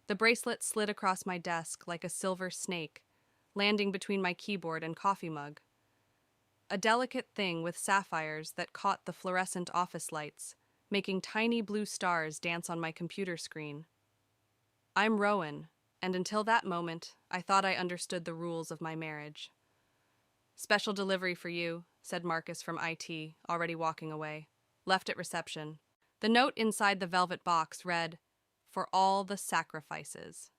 The bracelet slid across my desk like a silver snake, landing between my keyboard and coffee mug. A delicate thing with sapphires that caught the fluorescent office lights, making tiny blue stars dance on my computer screen. I'm Rowan, and until that moment, I thought I understood the rules of my marriage. Special delivery for you, said Marcus from IT, already walking away. Left at reception. The note inside the velvet box read, "For all the sacrifices."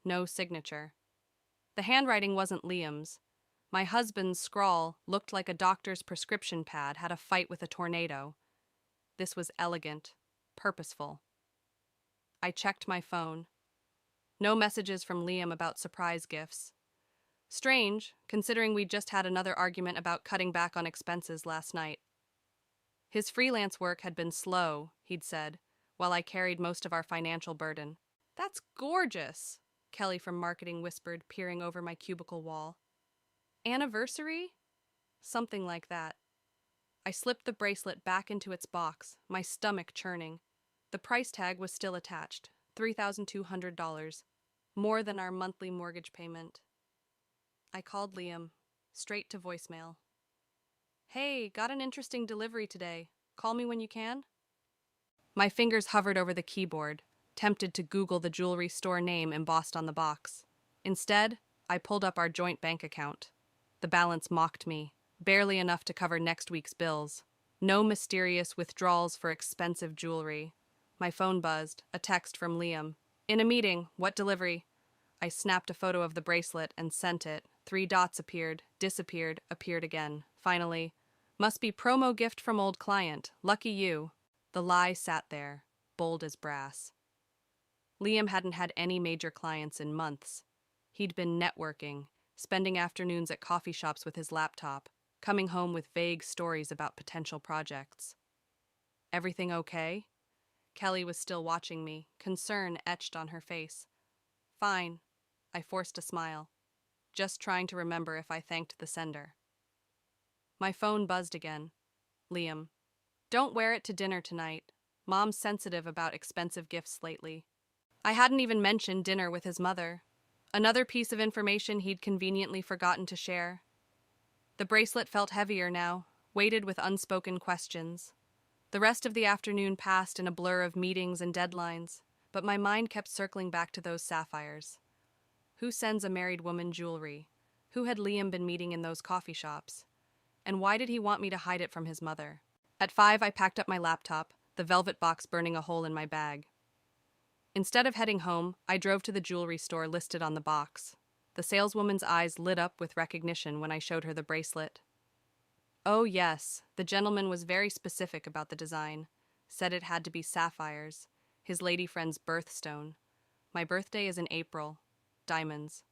No signature. The handwriting wasn't Liam's. My husband's scrawl looked like a doctor's prescription pad had a fight with a tornado. This was elegant, purposeful. I checked my phone. No messages from Liam about surprise gifts. Strange, considering we'd just had another argument about cutting back on expenses last night. His freelance work had been slow, he'd said, while I carried most of our financial burden. That's gorgeous, Kelly from marketing whispered, peering over my cubicle wall. Anniversary? Something like that. I slipped the bracelet back into its box, my stomach churning. The price tag was still attached, $3,200, more than our monthly mortgage payment. I called Liam, straight to voicemail. Hey, got an interesting delivery today. Call me when you can? My fingers hovered over the keyboard, tempted to Google the jewelry store name embossed on the box. Instead, I pulled up our joint bank account. The balance mocked me, barely enough to cover next week's bills. No mysterious withdrawals for expensive jewelry. My phone buzzed, a text from Liam. In a meeting, what delivery? I snapped a photo of the bracelet and sent it. 3 dots appeared, disappeared, appeared again. Finally, must be promo gift from old client. Lucky you. The lie sat there, bold as brass. Liam hadn't had any major clients in months. He'd been networking, spending afternoons at coffee shops with his laptop, coming home with vague stories about potential projects. Everything okay? Kelly was still watching me, concern etched on her face. Fine. I forced a smile, just trying to remember if I thanked the sender. My phone buzzed again. Liam. Don't wear it to dinner tonight. Mom's sensitive about expensive gifts lately. I hadn't even mentioned dinner with his mother. Another piece of information he'd conveniently forgotten to share. The bracelet felt heavier now, weighted with unspoken questions. The rest of the afternoon passed in a blur of meetings and deadlines, but my mind kept circling back to those sapphires. Who sends a married woman jewelry? Who had Liam been meeting in those coffee shops? And why did he want me to hide it from his mother? At 5, I packed up my laptop, the velvet box burning a hole in my bag. Instead of heading home, I drove to the jewelry store listed on the box. The saleswoman's eyes lit up with recognition when I showed her the bracelet. Oh yes, the gentleman was very specific about the design. Said it had to be sapphires, his lady friend's birthstone. My birthday is in April. Diamonds.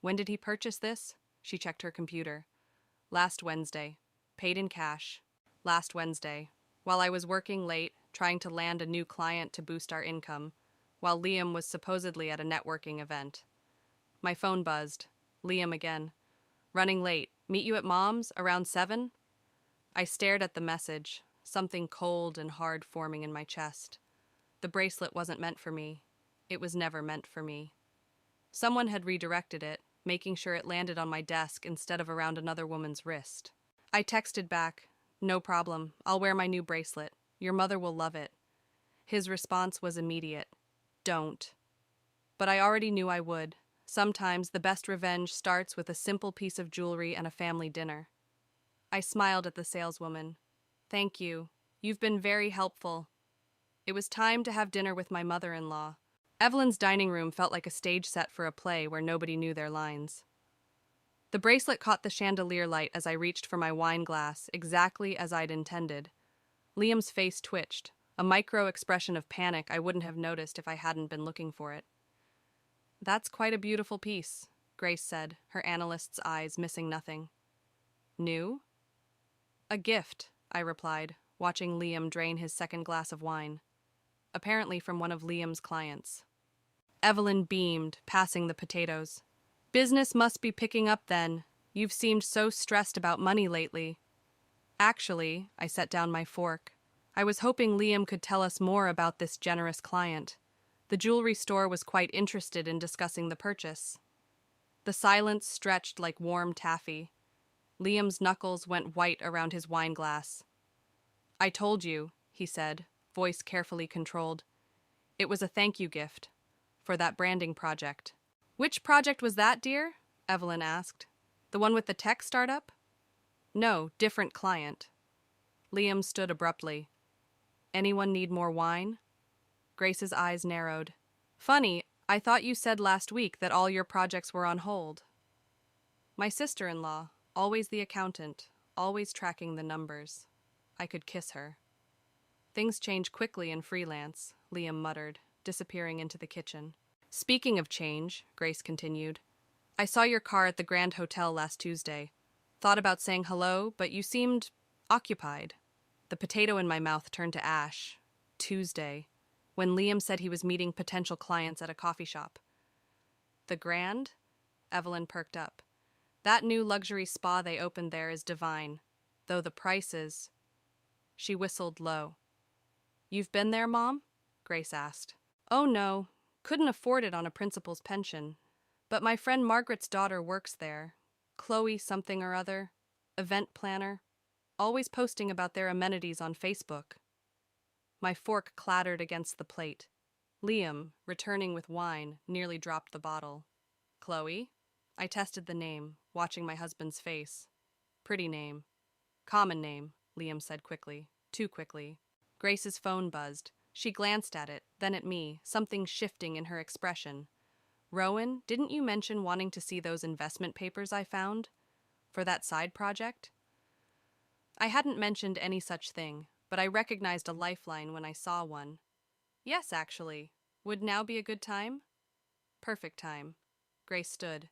When did he purchase this? She checked her computer. Last Wednesday. Paid in cash. Last Wednesday. While I was working late, trying to land a new client to boost our income, while Liam was supposedly at a networking event. My phone buzzed. Liam again. Running late. Meet you at Mom's around 7? I stared at the message, something cold and hard forming in my chest. The bracelet wasn't meant for me. It was never meant for me. Someone had redirected it, making sure it landed on my desk instead of around another woman's wrist. I texted back, "No problem. I'll wear my new bracelet. Your mother will love it." His response was immediate. Don't. But I already knew I would. Sometimes the best revenge starts with a simple piece of jewelry and a family dinner. I smiled at the saleswoman. Thank you. You've been very helpful. It was time to have dinner with my mother-in-law. Evelyn's dining room felt like a stage set for a play where nobody knew their lines. The bracelet caught the chandelier light as I reached for my wine glass, exactly as I'd intended. Liam's face twitched, a micro-expression of panic I wouldn't have noticed if I hadn't been looking for it. That's quite a beautiful piece, Grace said, her analyst's eyes missing nothing. New? A gift, I replied, watching Liam drain his second glass of wine. Apparently from one of Liam's clients. Evelyn beamed, passing the potatoes. Business must be picking up then. You've seemed so stressed about money lately. Actually, I set down my fork. I was hoping Liam could tell us more about this generous client. The jewelry store was quite interested in discussing the purchase. The silence stretched like warm taffy. Liam's knuckles went white around his wine glass. "I told you," he said, voice carefully controlled. "It was a thank you gift for that branding project." "Which project was that, dear?" Evelyn asked. "The one with the tech startup?" "No, different client." Liam stood abruptly. "Anyone need more wine?" Grace's eyes narrowed. "Funny, I thought you said last week that all your projects were on hold." "My sister-in-law, always the accountant, always tracking the numbers." I could kiss her. "Things change quickly in freelance," Liam muttered, disappearing into the kitchen. "Speaking of change," Grace continued, "I saw your car at the Grand Hotel last Tuesday. Thought about saying hello, but you seemed occupied." The potato in my mouth turned to ash. Tuesday, when Liam said he was meeting potential clients at a coffee shop. "The Grand?" Evelyn perked up. "That new luxury spa they opened there is divine, though the prices—" She whistled low. "You've been there, Mom?" Grace asked. "Oh no, couldn't afford it on a principal's pension. But my friend Margaret's daughter works there. Chloe something or other, event planner, always posting about their amenities on Facebook." My fork clattered against the plate. Liam, returning with wine, nearly dropped the bottle. "Chloe?" I tested the name, watching my husband's face. "Pretty name." "Common name," Liam said quickly. Too quickly. Grace's phone buzzed. She glanced at it, then at me, something shifting in her expression. "Rowan, didn't you mention wanting to see those investment papers I found? For that side project?" I hadn't mentioned any such thing, but I recognized a lifeline when I saw one. "Yes, actually. Would now be a good time?" "Perfect time." Grace stood.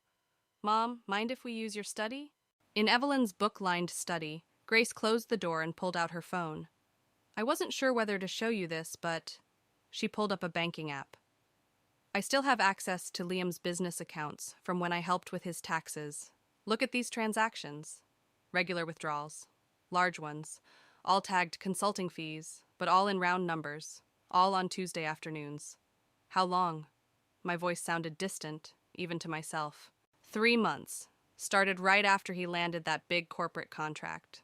"Mom, mind if we use your study?" In Evelyn's book-lined study, Grace closed the door and pulled out her phone. "I wasn't sure whether to show you this, but—" She pulled up a banking app. "I still have access to Liam's business accounts from when I helped with his taxes. Look at these transactions. Regular withdrawals. Large ones. All tagged consulting fees, but all in round numbers. All on Tuesday afternoons. How long?" My voice sounded distant, even to myself. 3 months. Started right after he landed that big corporate contract."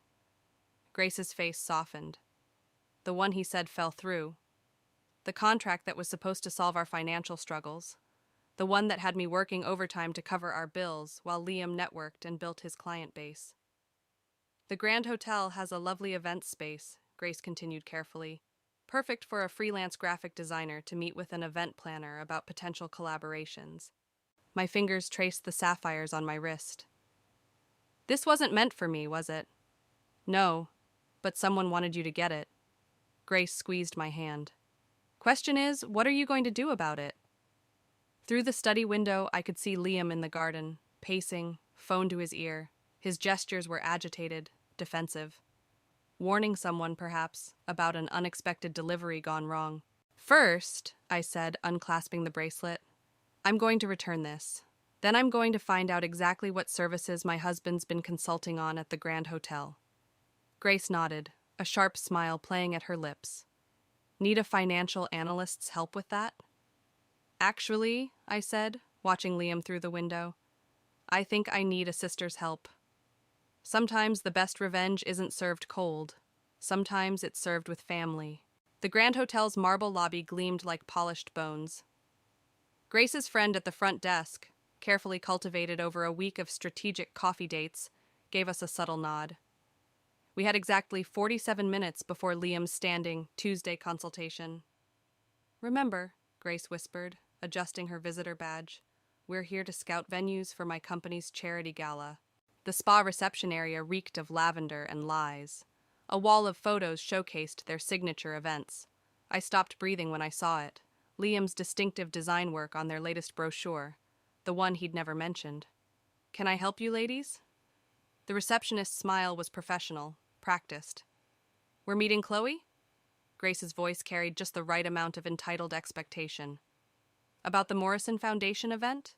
Grace's face softened. "The one he said fell through. The contract that was supposed to solve our financial struggles. The one that had me working overtime to cover our bills while Liam networked and built his client base." "The Grand Hotel has a lovely event space," Grace continued carefully. "Perfect for a freelance graphic designer to meet with an event planner about potential collaborations." My fingers traced the sapphires on my wrist. "This wasn't meant for me, was it?" "No, but someone wanted you to get it." Grace squeezed my hand. "Question is, what are you going to do about it?" Through the study window, I could see Liam in the garden, pacing, phone to his ear. His gestures were agitated, defensive. Warning someone, perhaps, about an unexpected delivery gone wrong. "First," I said, unclasping the bracelet, "I'm going to return this. Then I'm going to find out exactly what services my husband's been consulting on at the Grand Hotel." Grace nodded, a sharp smile playing at her lips. "Need a financial analyst's help with that?" "Actually," I said, watching Liam through the window, "I think I need a sister's help. Sometimes the best revenge isn't served cold. Sometimes it's served with family." The Grand Hotel's marble lobby gleamed like polished bones. Grace's friend at the front desk, carefully cultivated over a week of strategic coffee dates, gave us a subtle nod. We had exactly 47 minutes before Liam's standing Tuesday consultation. "Remember," Grace whispered, adjusting her visitor badge, "we're here to scout venues for my company's charity gala." The spa reception area reeked of lavender and lies. A wall of photos showcased their signature events. I stopped breathing when I saw it. Liam's distinctive design work on their latest brochure, the one he'd never mentioned. "Can I help you, ladies?" The receptionist's smile was professional, practiced. "We're meeting Chloe?" Grace's voice carried just the right amount of entitled expectation. "About the Morrison Foundation event?"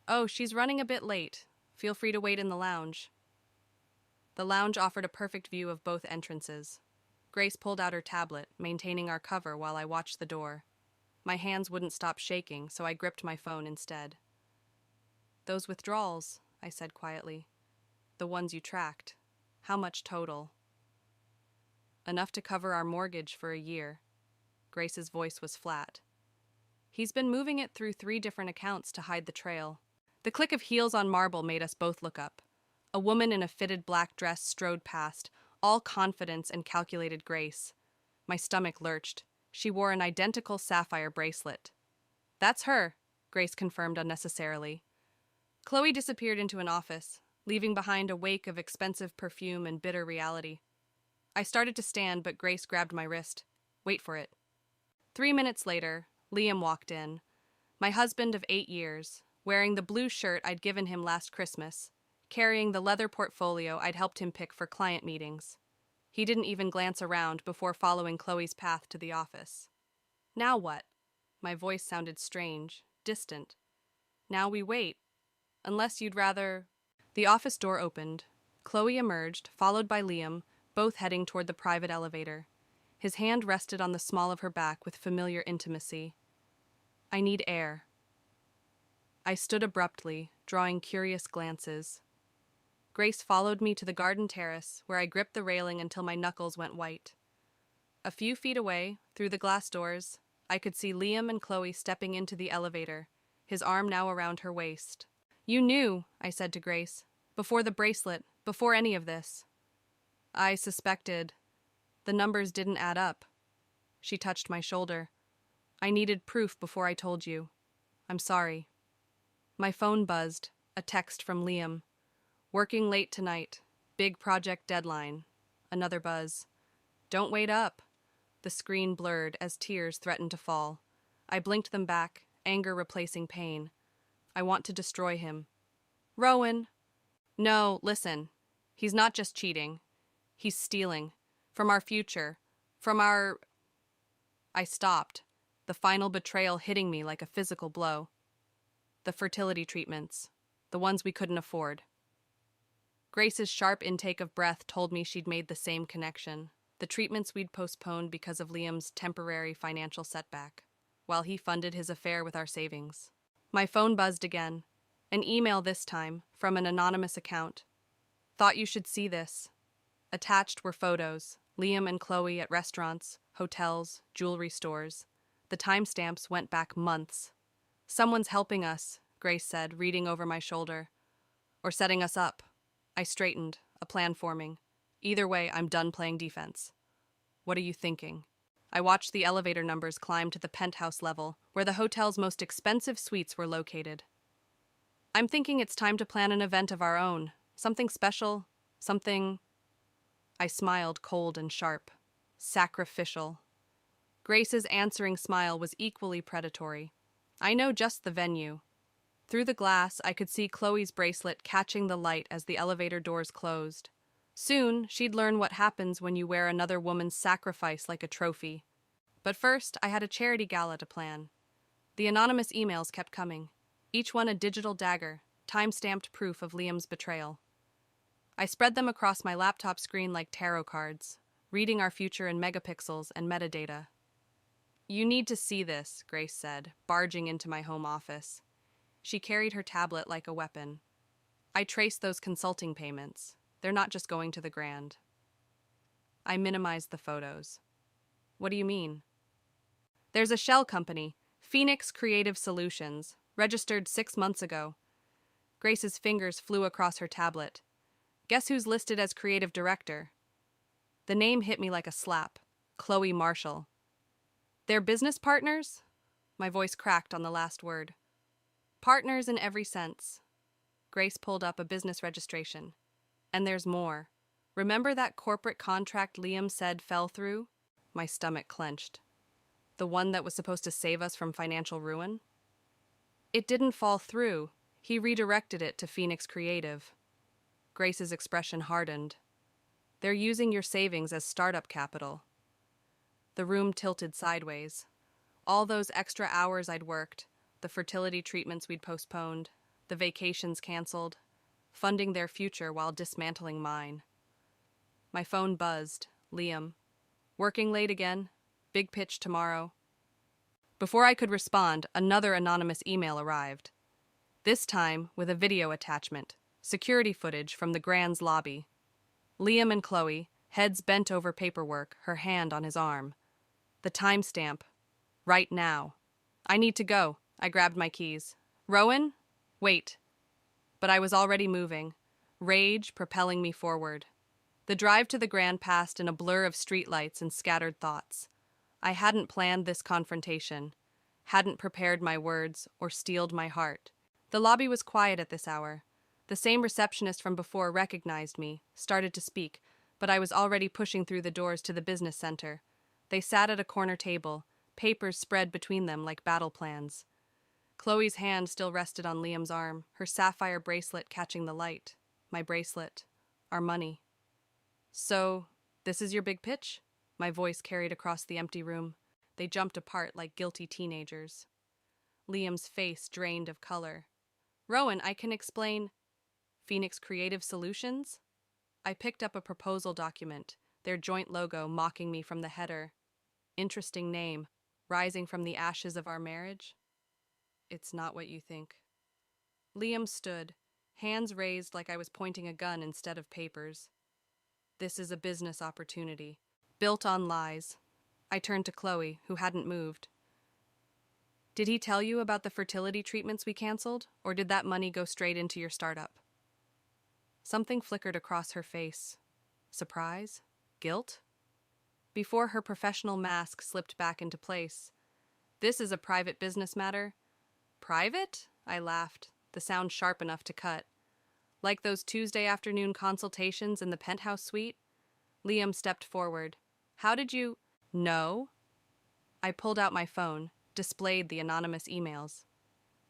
"Oh, she's running a bit late. Feel free to wait in the lounge." The lounge offered a perfect view of both entrances. Grace pulled out her tablet, maintaining our cover while I watched the door. My hands wouldn't stop shaking, so I gripped my phone instead. "Those withdrawals," I said quietly. "The ones you tracked. How much total?" "Enough to cover our mortgage for a year." Grace's voice was flat. "He's been moving it through 3 different accounts to hide the trail." The click of heels on marble made us both look up. A woman in a fitted black dress strode past, all confidence and calculated grace. My stomach lurched. She wore an identical sapphire bracelet. "That's her," Grace confirmed unnecessarily. Chloe disappeared into an office, leaving behind a wake of expensive perfume and bitter reality. I started to stand, but Grace grabbed my wrist. "Wait for it." 3 minutes later, Liam walked in. My husband of 8 years, wearing the blue shirt I'd given him last Christmas, carrying the leather portfolio I'd helped him pick for client meetings. He didn't even glance around before following Chloe's path to the office. "Now what?" My voice sounded strange, distant. "Now we wait. Unless you'd rather—" The office door opened. Chloe emerged, followed by Liam, both heading toward the private elevator. His hand rested on the small of her back with familiar intimacy. "I need air." I stood abruptly, drawing curious glances. Grace followed me to the garden terrace, where I gripped the railing until my knuckles went white. A few feet away, through the glass doors, I could see Liam and Chloe stepping into the elevator, his arm now around her waist. "You knew," I said to Grace, "before the bracelet, before any of this." "I suspected. The numbers didn't add up." She touched my shoulder. "I needed proof before I told you. I'm sorry." My phone buzzed, a text from Liam. "Working late tonight. Big project deadline." Another buzz. "Don't wait up." The screen blurred as tears threatened to fall. I blinked them back, anger replacing pain. "I want to destroy him." "Rowan!" "No, listen. He's not just cheating. He's stealing. From our future. From our—" I stopped, the final betrayal hitting me like a physical blow. "The fertility treatments. The ones we couldn't afford." Grace's sharp intake of breath told me she'd made the same connection. The treatments we'd postponed because of Liam's temporary financial setback, while he funded his affair with our savings. My phone buzzed again. An email this time, from an anonymous account. "Thought you should see this." Attached were photos, Liam and Chloe at restaurants, hotels, jewelry stores. The timestamps went back months. "Someone's helping us," Grace said, reading over my shoulder. "Or setting us up." I straightened, a plan forming. "Either way, I'm done playing defense." "What are you thinking?" I watched the elevator numbers climb to the penthouse level, where the hotel's most expensive suites were located. "I'm thinking it's time to plan an event of our own. Something special. Something—" I smiled, cold and sharp. "Sacrificial." Grace's answering smile was equally predatory. "I know just the venue." Through the glass, I could see Chloe's bracelet catching the light as the elevator doors closed. Soon, she'd learn what happens when you wear another woman's sacrifice like a trophy. But first, I had a charity gala to plan. The anonymous emails kept coming, each one a digital dagger, time-stamped proof of Liam's betrayal. I spread them across my laptop screen like tarot cards, reading our future in megapixels and metadata. "You need to see this," Grace said, barging into my home office. She carried her tablet like a weapon. "I traced those consulting payments. They're not just going to the grand." I minimized the photos. "What do you mean?" "There's a shell company, Phoenix Creative Solutions, registered 6 months ago." Grace's fingers flew across her tablet. "Guess who's listed as creative director?" The name hit me like a slap. Chloe Marshall. "They're business partners?" My voice cracked on the last word. "Partners in every sense." Grace pulled up a business registration. "And there's more. Remember that corporate contract Liam said fell through?" My stomach clenched. "The one that was supposed to save us from financial ruin?" "It didn't fall through. He redirected it to Phoenix Creative." Grace's expression hardened. "They're using your savings as startup capital." The room tilted sideways. All those extra hours I'd worked, the fertility treatments we'd postponed, the vacations canceled, funding their future while dismantling mine. My phone buzzed. Liam. "Working late again. Big pitch tomorrow." Before I could respond, another anonymous email arrived. This time with a video attachment, security footage from the Grand's lobby. Liam and Chloe, heads bent over paperwork, her hand on his arm. The timestamp. Right now. I need to go. I grabbed my keys. Rowan? Wait. But I was already moving, rage propelling me forward. The drive to the Grand passed in a blur of streetlights and scattered thoughts. I hadn't planned this confrontation, hadn't prepared my words or steeled my heart. The lobby was quiet at this hour. The same receptionist from before recognized me, started to speak, but I was already pushing through the doors to the business center. They sat at a corner table, papers spread between them like battle plans. Chloe's hand still rested on Liam's arm, her sapphire bracelet catching the light. My bracelet. Our money. So, this is your big pitch? My voice carried across the empty room. They jumped apart like guilty teenagers. Liam's face drained of color. Rowan, I can explain. Phoenix Creative Solutions? I picked up a proposal document, their joint logo mocking me from the header. Interesting name, rising from the ashes of our marriage? It's not what you think. Liam stood, hands raised like I was pointing a gun instead of papers. This is a business opportunity, built on lies. I turned to Chloe, who hadn't moved. Did he tell you about the fertility treatments we canceled, or did that money go straight into your startup? Something flickered across her face. Surprise? Guilt? Before her professional mask slipped back into place. This is a private business matter. Private? I laughed, the sound sharp enough to cut. Like those Tuesday afternoon consultations in the penthouse suite? Liam stepped forward. How did you... know? I pulled out my phone, displayed the anonymous emails.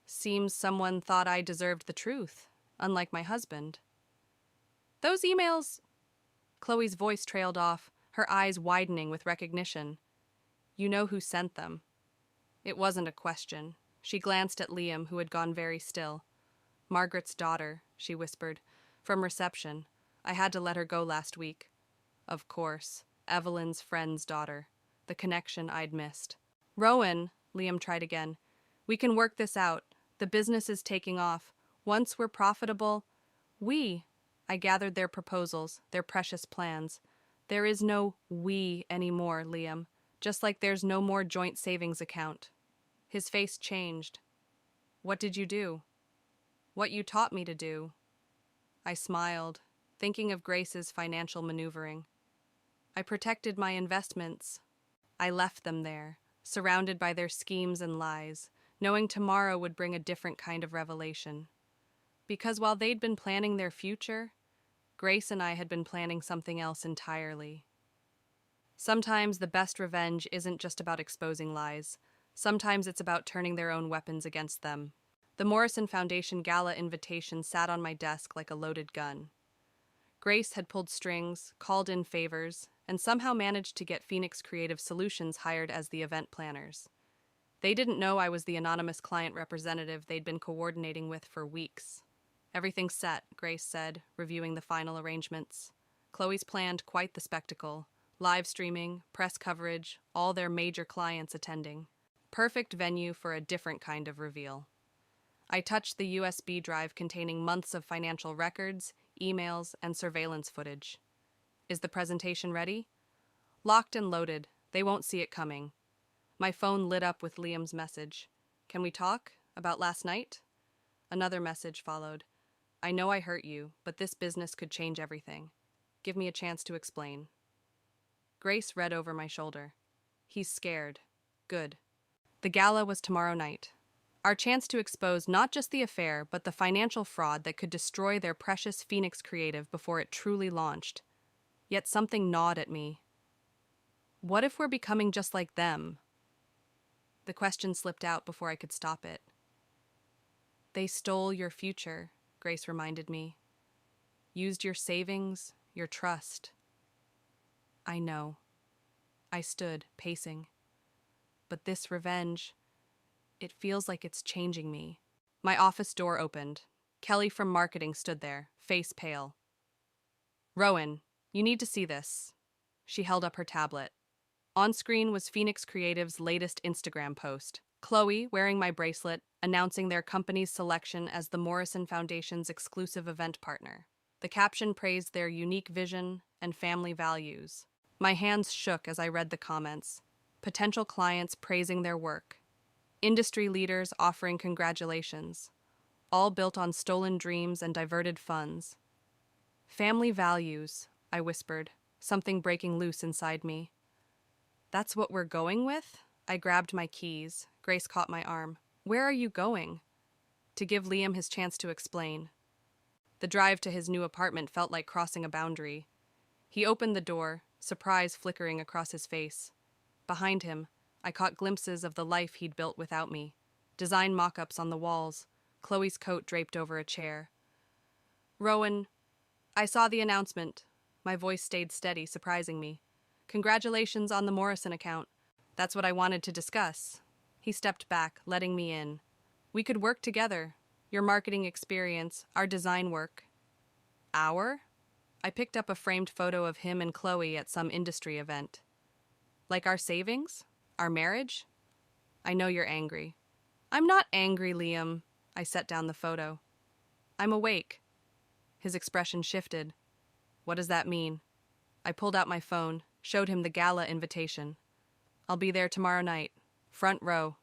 Seems someone thought I deserved the truth, unlike my husband. Those emails... Chloe's voice trailed off, her eyes widening with recognition. You know who sent them. It wasn't a question. She glanced at Liam, who had gone very still. Margaret's daughter, she whispered. From reception. I had to let her go last week. Of course. Evelyn's friend's daughter. The connection I'd missed. Rowan, Liam tried again. We can work this out. The business is taking off. Once we're profitable... I gathered their proposals, their precious plans. There is no we anymore, Liam. Just like there's no more joint savings account. His face changed. What did you do? What you taught me to do. I smiled, thinking of Grace's financial maneuvering. I protected my investments. I left them there, surrounded by their schemes and lies, knowing tomorrow would bring a different kind of revelation. Because while they'd been planning their future, Grace and I had been planning something else entirely. Sometimes the best revenge isn't just about exposing lies. Sometimes it's about turning their own weapons against them. The Morrison Foundation gala invitation sat on my desk like a loaded gun. Grace had pulled strings, called in favors, and somehow managed to get Phoenix Creative Solutions hired as the event planners. They didn't know I was the anonymous client representative they'd been coordinating with for weeks. Everything's set, Grace said, reviewing the final arrangements. Chloe's planned quite the spectacle. Live streaming, press coverage, all their major clients attending. Perfect venue for a different kind of reveal. I touched the USB drive containing months of financial records, emails, and surveillance footage. Is the presentation ready? Locked and loaded. They won't see it coming. My phone lit up with Liam's message. Can we talk? About last night? Another message followed. I know I hurt you, but this business could change everything. Give me a chance to explain. Grace read over my shoulder. He's scared. Good. The gala was tomorrow night. Our chance to expose not just the affair, but the financial fraud that could destroy their precious Phoenix Creative before it truly launched. Yet something gnawed at me. What if we're becoming just like them? The question slipped out before I could stop it. They stole your future, Grace reminded me. Used your savings, your trust. I know. I stood, pacing. But this revenge, it feels like it's changing me. My office door opened. Kelly from marketing stood there, face pale. Rowan, you need to see this. She held up her tablet. On screen was Phoenix Creative's latest Instagram post. Chloe, wearing my bracelet, announcing their company's selection as the Morrison Foundation's exclusive event partner. The caption praised their unique vision and family values. My hands shook as I read the comments. Potential clients praising their work. Industry leaders offering congratulations. All built on stolen dreams and diverted funds. Family values, I whispered, something breaking loose inside me. That's what we're going with? I grabbed my keys. Grace caught my arm. Where are you going? To give Liam his chance to explain. The drive to his new apartment felt like crossing a boundary. He opened the door, surprise flickering across his face. Behind him, I caught glimpses of the life he'd built without me. Design mock-ups on the walls, Chloe's coat draped over a chair. Rowan, I saw the announcement. My voice stayed steady, surprising me. Congratulations on the Morrison account. That's what I wanted to discuss. He stepped back, letting me in. We could work together. Your marketing experience, our design work. Our? I picked up a framed photo of him and Chloe at some industry event. Like our savings? Our marriage? I know you're angry. I'm not angry, Liam. I set down the photo. I'm awake. His expression shifted. What does that mean? I pulled out my phone, showed him the gala invitation. I'll be there tomorrow night. Front row.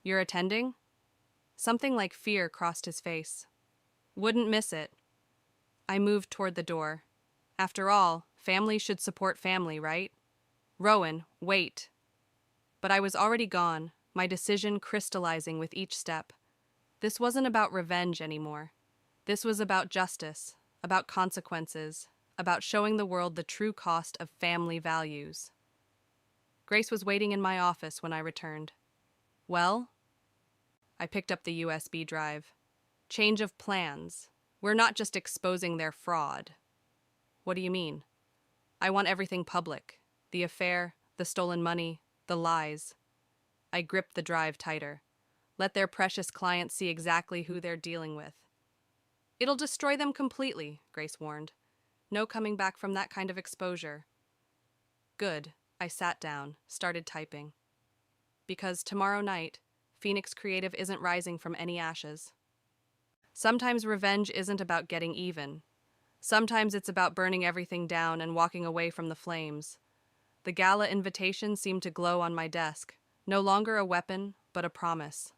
You're attending? Something like fear crossed his face. Wouldn't miss it. I moved toward the door. After all, family should support family, right? Rowan, wait. But I was already gone, my decision crystallizing with each step. This wasn't about revenge anymore. This was about justice, about consequences, about showing the world the true cost of family values. Grace was waiting in my office when I returned. Well? I picked up the USB drive. Change of plans. We're not just exposing their fraud. What do you mean? I want everything public. The affair, the stolen money, the lies. I gripped the drive tighter. Let their precious clients see exactly who they're dealing with. It'll destroy them completely, Grace warned. No coming back from that kind of exposure. Good. I sat down, started typing. Because tomorrow night, Phoenix Creative isn't rising from any ashes. Sometimes revenge isn't about getting even. Sometimes it's about burning everything down and walking away from the flames. The gala invitation seemed to glow on my desk, no longer a weapon, but a promise.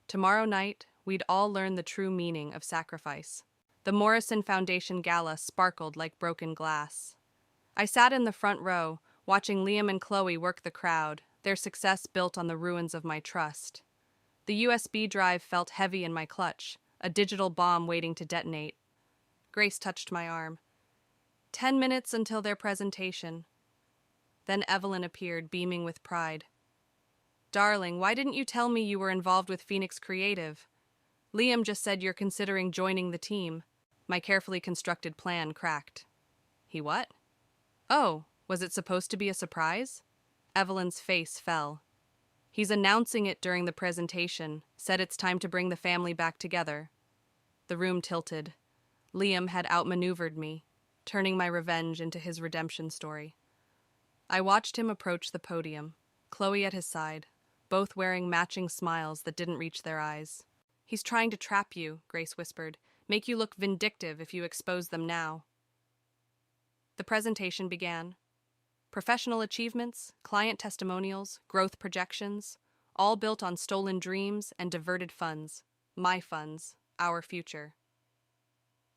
Tomorrow night, we'd all learn the true meaning of sacrifice. The Morrison Foundation gala sparkled like broken glass. I sat in the front row, watching Liam and Chloe work the crowd, their success built on the ruins of my trust. The USB drive felt heavy in my clutch, a digital bomb waiting to detonate. Grace touched my arm. 10 minutes until their presentation. Then Evelyn appeared, beaming with pride. Darling, why didn't you tell me you were involved with Phoenix Creative? Liam just said you're considering joining the team. My carefully constructed plan cracked. He what? Oh, was it supposed to be a surprise? Evelyn's face fell. He's announcing it during the presentation, said it's time to bring the family back together. The room tilted. Liam had outmaneuvered me, turning my revenge into his redemption story. I watched him approach the podium, Chloe at his side, both wearing matching smiles that didn't reach their eyes. He's trying to trap you, Grace whispered, make you look vindictive if you expose them now. The presentation began. Professional achievements, client testimonials, growth projections, all built on stolen dreams and diverted funds. My funds, our future.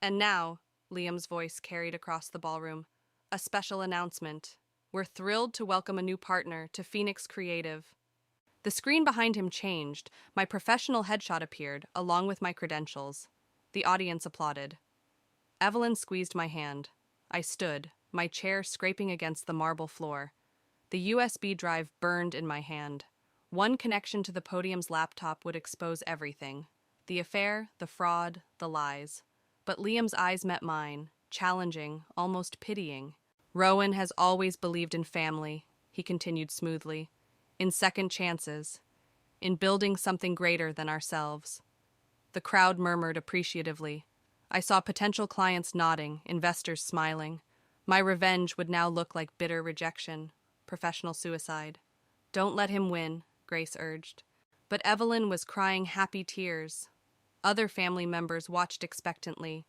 And now, Liam's voice carried across the ballroom, a special announcement. We're thrilled to welcome a new partner to Phoenix Creative. The screen behind him changed. My professional headshot appeared, along with my credentials. The audience applauded. Evelyn squeezed my hand. I stood, my chair scraping against the marble floor. The USB drive burned in my hand. One connection to the podium's laptop would expose everything. The affair, the fraud, the lies. But Liam's eyes met mine, challenging, almost pitying. Rowan has always believed in family, he continued smoothly. In second chances. In building something greater than ourselves. The crowd murmured appreciatively. I saw potential clients nodding, investors smiling. My revenge would now look like bitter rejection, professional suicide. Don't let him win, Grace urged. But Evelyn was crying happy tears. Other family members watched expectantly.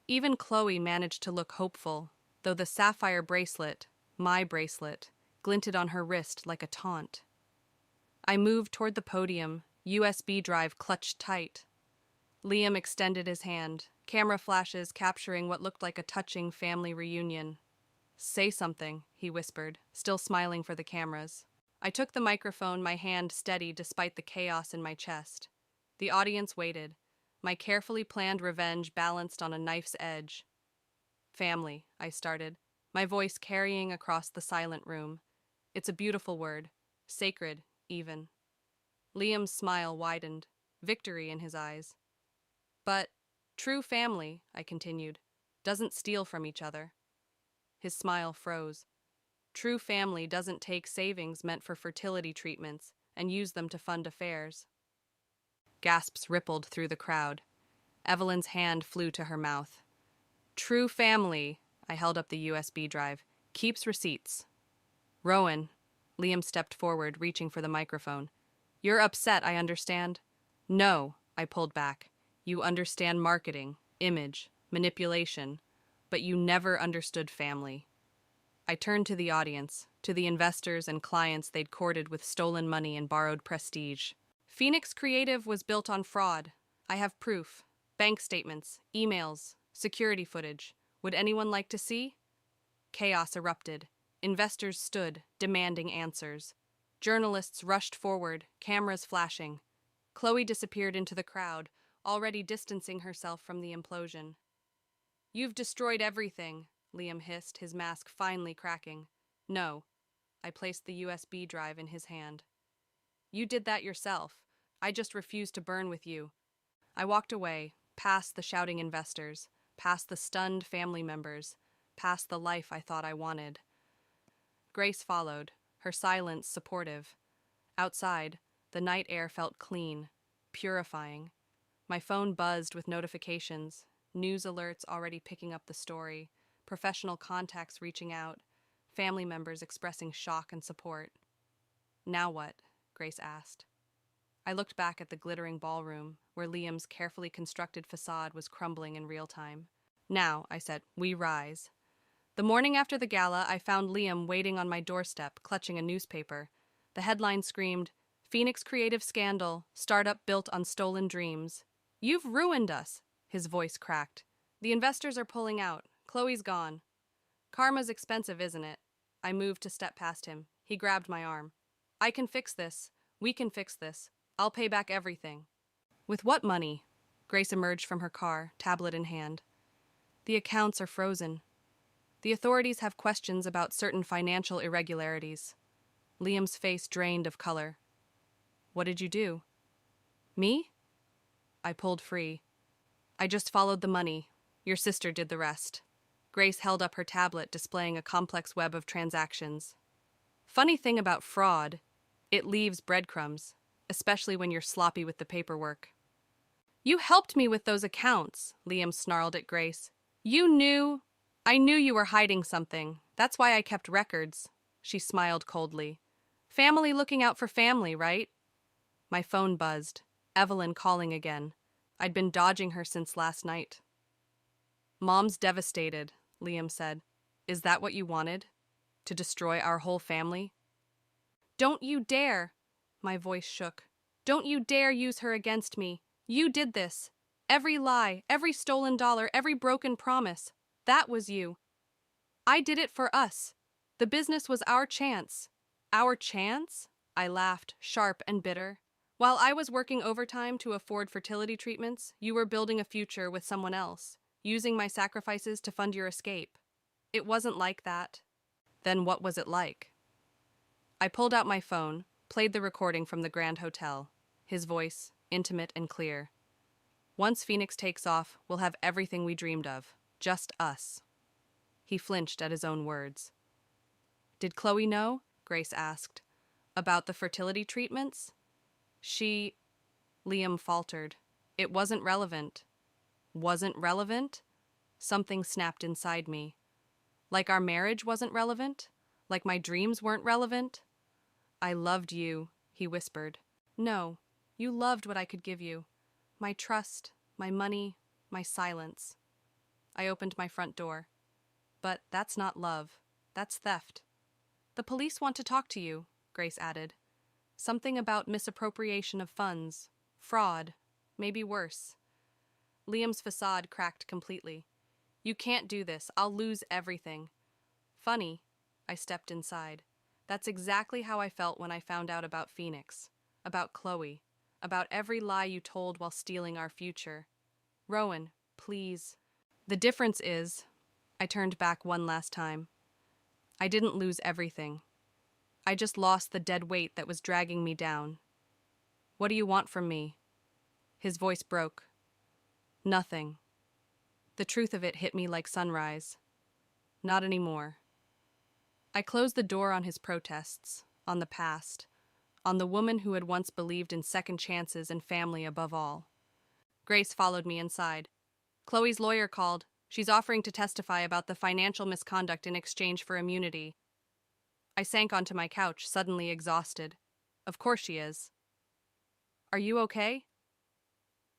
Even Chloe managed to look hopeful, though the sapphire bracelet, my bracelet, glinted on her wrist like a taunt. I moved toward the podium, USB drive clutched tight. Liam extended his hand, camera flashes capturing what looked like a touching family reunion. "Say something," he whispered, still smiling for the cameras. I took the microphone, my hand steady despite the chaos in my chest. The audience waited, my carefully planned revenge balanced on a knife's edge. "Family," I started, my voice carrying across the silent room. It's a beautiful word, sacred, even. Liam's smile widened, victory in his eyes. "But true family," I continued, "doesn't steal from each other." His smile froze. "True family doesn't take savings meant for fertility treatments and use them to fund affairs." Gasps rippled through the crowd. Evelyn's hand flew to her mouth. "True family," I held up the USB drive, "keeps receipts." "Rowan," Liam stepped forward, reaching for the microphone. "You're upset, I understand." "No," I pulled back. "You understand marketing, image, manipulation, but you never understood family." I turned to the audience, to the investors and clients they'd courted with stolen money and borrowed prestige. "Phoenix Creative was built on fraud. I have proof. Bank statements, emails, security footage. Would anyone like to see?" Chaos erupted. Investors stood, demanding answers. Journalists rushed forward, cameras flashing. Chloe disappeared into the crowd, already distancing herself from the implosion. "You've destroyed everything," Liam hissed, his mask finally cracking. "No." I placed the USB drive in his hand. "You did that yourself. I just refused to burn with you." I walked away, past the shouting investors, past the stunned family members, past the life I thought I wanted. Grace followed, her silence supportive. Outside, the night air felt clean, purifying. My phone buzzed with notifications, news alerts already picking up the story, professional contacts reaching out, family members expressing shock and support. "Now what?" Grace asked. I looked back at the glittering ballroom, where Liam's carefully constructed facade was crumbling in real time. "Now," I said, "we rise." The morning after the gala, I found Liam waiting on my doorstep, clutching a newspaper. The headline screamed, "Phoenix Creative Scandal, Startup Built on Stolen Dreams." "You've ruined us," his voice cracked. "The investors are pulling out. Chloe's gone." "Karma's expensive, isn't it?" I moved to step past him. He grabbed my arm. "I can fix this. We can fix this. I'll pay back everything." "With what money?" Grace emerged from her car, tablet in hand. "The accounts are frozen. The authorities have questions about certain financial irregularities." Liam's face drained of color. "What did you do?" "Me?" I pulled free. "I just followed the money. Your sister did the rest." Grace held up her tablet, displaying a complex web of transactions. "Funny thing about fraud, it leaves breadcrumbs, especially when you're sloppy with the paperwork." "You helped me with those accounts," Liam snarled at Grace. I knew you were hiding something. That's why I kept records." She smiled coldly. "Family looking out for family, right?" My phone buzzed. Evelyn calling again. I'd been dodging her since last night. "Mom's devastated," Liam said. "Is that what you wanted? To destroy our whole family?" "Don't you dare!" My voice shook. "Don't you dare use her against me. You did this. Every lie, every stolen dollar, every broken promise. That was you. I did it for us. The business was our chance." "Our chance?" I laughed, sharp and bitter. "While I was working overtime to afford fertility treatments, you were building a future with someone else, using my sacrifices to fund your escape. It wasn't like that." "Then what was it like?" I pulled out my phone, played the recording from the Grand Hotel. His voice, intimate and clear. "Once Phoenix takes off, we'll have everything we dreamed of. Just us." He flinched at his own words. "Did Chloe know?" Grace asked. "About the fertility treatments?" Liam faltered. "It wasn't relevant." "Wasn't relevant?" Something snapped inside me. Like our marriage wasn't relevant? Like my dreams weren't relevant? "I loved you," he whispered. No, you loved what I could give you. My trust, my money, my silence. I opened my front door. But that's not love. That's theft. The police want to talk to you, Grace added. Something about misappropriation of funds, fraud, maybe worse. Liam's facade cracked completely. You can't do this. I'll lose everything. Funny. I stepped inside. That's exactly how I felt when I found out about Phoenix, about Chloe, about every lie you told while stealing our future. Rowan, please. The difference is, I turned back one last time. I didn't lose everything. I just lost the dead weight that was dragging me down. What do you want from me? His voice broke. Nothing. The truth of it hit me like sunrise. Not anymore. I closed the door on his protests, on the past, on the woman who had once believed in second chances and family above all. Grace followed me inside. Chloe's lawyer called. She's offering to testify about the financial misconduct in exchange for immunity. I sank onto my couch, suddenly exhausted. Of course she is. Are you okay?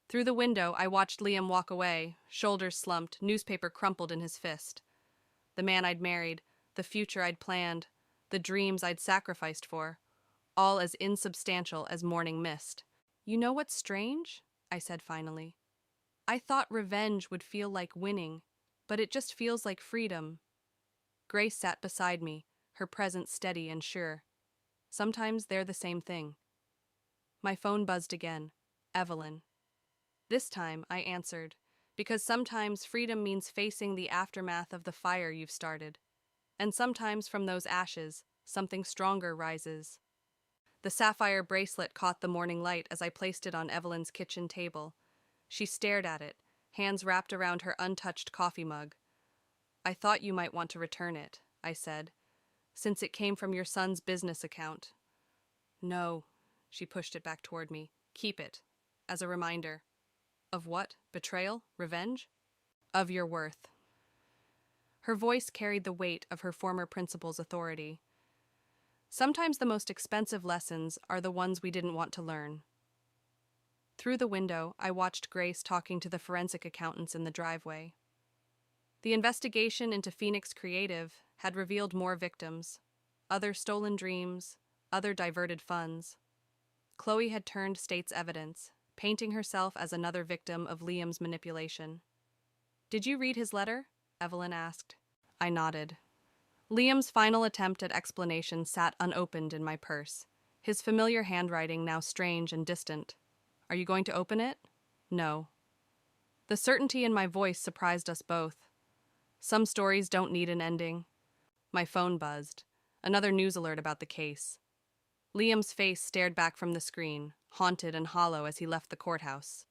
Through the window, I watched Liam walk away, shoulders slumped, newspaper crumpled in his fist. The man I'd married, the future I'd planned, the dreams I'd sacrificed for, all as insubstantial as morning mist. You know what's strange? I said finally. I thought revenge would feel like winning, but it just feels like freedom. Grace sat beside me, her presence steady and sure. Sometimes they're the same thing. My phone buzzed again. Evelyn. This time I answered, because sometimes freedom means facing the aftermath of the fire you've started. And sometimes from those ashes, something stronger rises. The sapphire bracelet caught the morning light as I placed it on Evelyn's kitchen table. She stared at it, hands wrapped around her untouched coffee mug. I thought you might want to return it, I said, since it came from your son's business account. No, she pushed it back toward me. Keep it, as a reminder. Of what? Betrayal? Revenge? Of your worth. Her voice carried the weight of her former principal's authority. Sometimes the most expensive lessons are the ones we didn't want to learn. Through the window, I watched Grace talking to the forensic accountants in the driveway. The investigation into Phoenix Creative had revealed more victims, other stolen dreams, other diverted funds. Chloe had turned state's evidence, painting herself as another victim of Liam's manipulation. Did you read his letter? Evelyn asked. I nodded. Liam's final attempt at explanation sat unopened in my purse, his familiar handwriting now strange and distant. Are you going to open it? No. The certainty in my voice surprised us both. Some stories don't need an ending. My phone buzzed. Another news alert about the case. Liam's face stared back from the screen, haunted and hollow as he left the courthouse.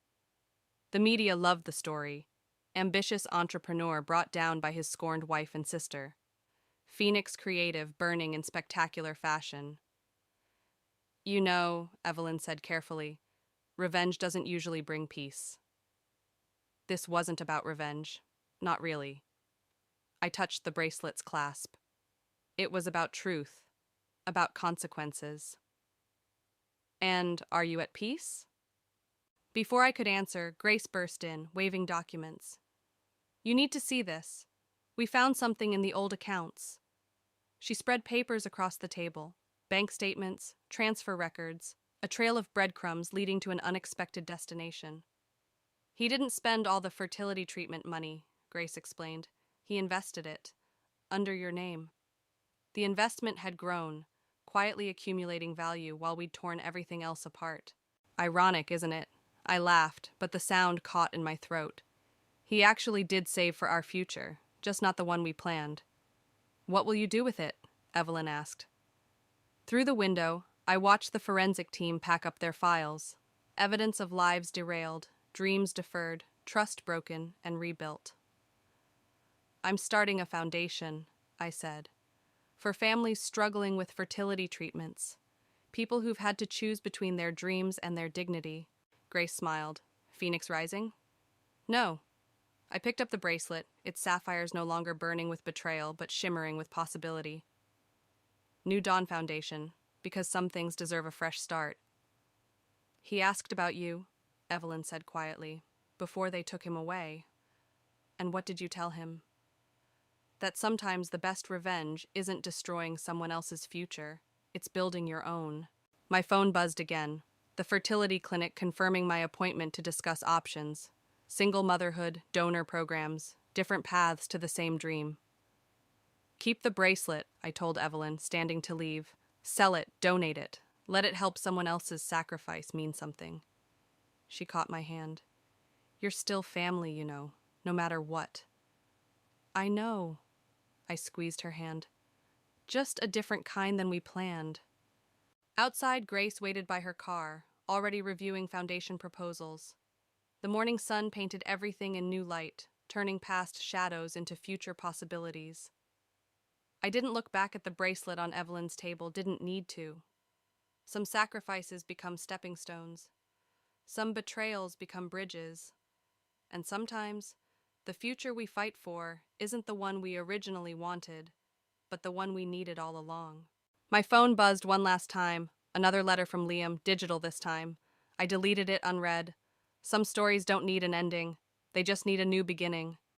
The media loved the story. Ambitious entrepreneur brought down by his scorned wife and sister. Phoenix Creative burning in spectacular fashion. You know, Evelyn said carefully, revenge doesn't usually bring peace. This wasn't about revenge. Not really. I touched the bracelet's clasp. It was about truth, about consequences. And are you at peace? Before I could answer, Grace burst in, waving documents. You need to see this. We found something in the old accounts. She spread papers across the table, bank statements, transfer records, a trail of breadcrumbs leading to an unexpected destination. He didn't spend all the fertility treatment money, Grace explained. He invested it, under your name. The investment had grown, quietly accumulating value while we'd torn everything else apart. Ironic, isn't it? I laughed, but the sound caught in my throat. He actually did save for our future, just not the one we planned. What will you do with it? Evelyn asked. Through the window, I watched the forensic team pack up their files. Evidence of lives derailed, dreams deferred, trust broken, and rebuilt. I'm starting a foundation, I said, for families struggling with fertility treatments, people who've had to choose between their dreams and their dignity. Grace smiled. Phoenix Rising? No. I picked up the bracelet, its sapphires no longer burning with betrayal, but shimmering with possibility. New Dawn Foundation, because some things deserve a fresh start. He asked about you, Evelyn said quietly, before they took him away. And what did you tell him? That sometimes the best revenge isn't destroying someone else's future, it's building your own. My phone buzzed again, the fertility clinic confirming my appointment to discuss options. Single motherhood, donor programs, different paths to the same dream. Keep the bracelet, I told Evelyn, standing to leave. Sell it, donate it. Let it help someone else's sacrifice mean something. She caught my hand. You're still family, you know, no matter what. I know. I squeezed her hand. Just a different kind than we planned. Outside, Grace waited by her car, already reviewing foundation proposals. The morning sun painted everything in new light, turning past shadows into future possibilities. I didn't look back at the bracelet on Evelyn's table, didn't need to. Some sacrifices become stepping stones. Some betrayals become bridges. And sometimes, the future we fight for isn't the one we originally wanted, but the one we needed all along. My phone buzzed one last time, another letter from Liam, digital this time. I deleted it unread. Some stories don't need an ending, they just need a new beginning.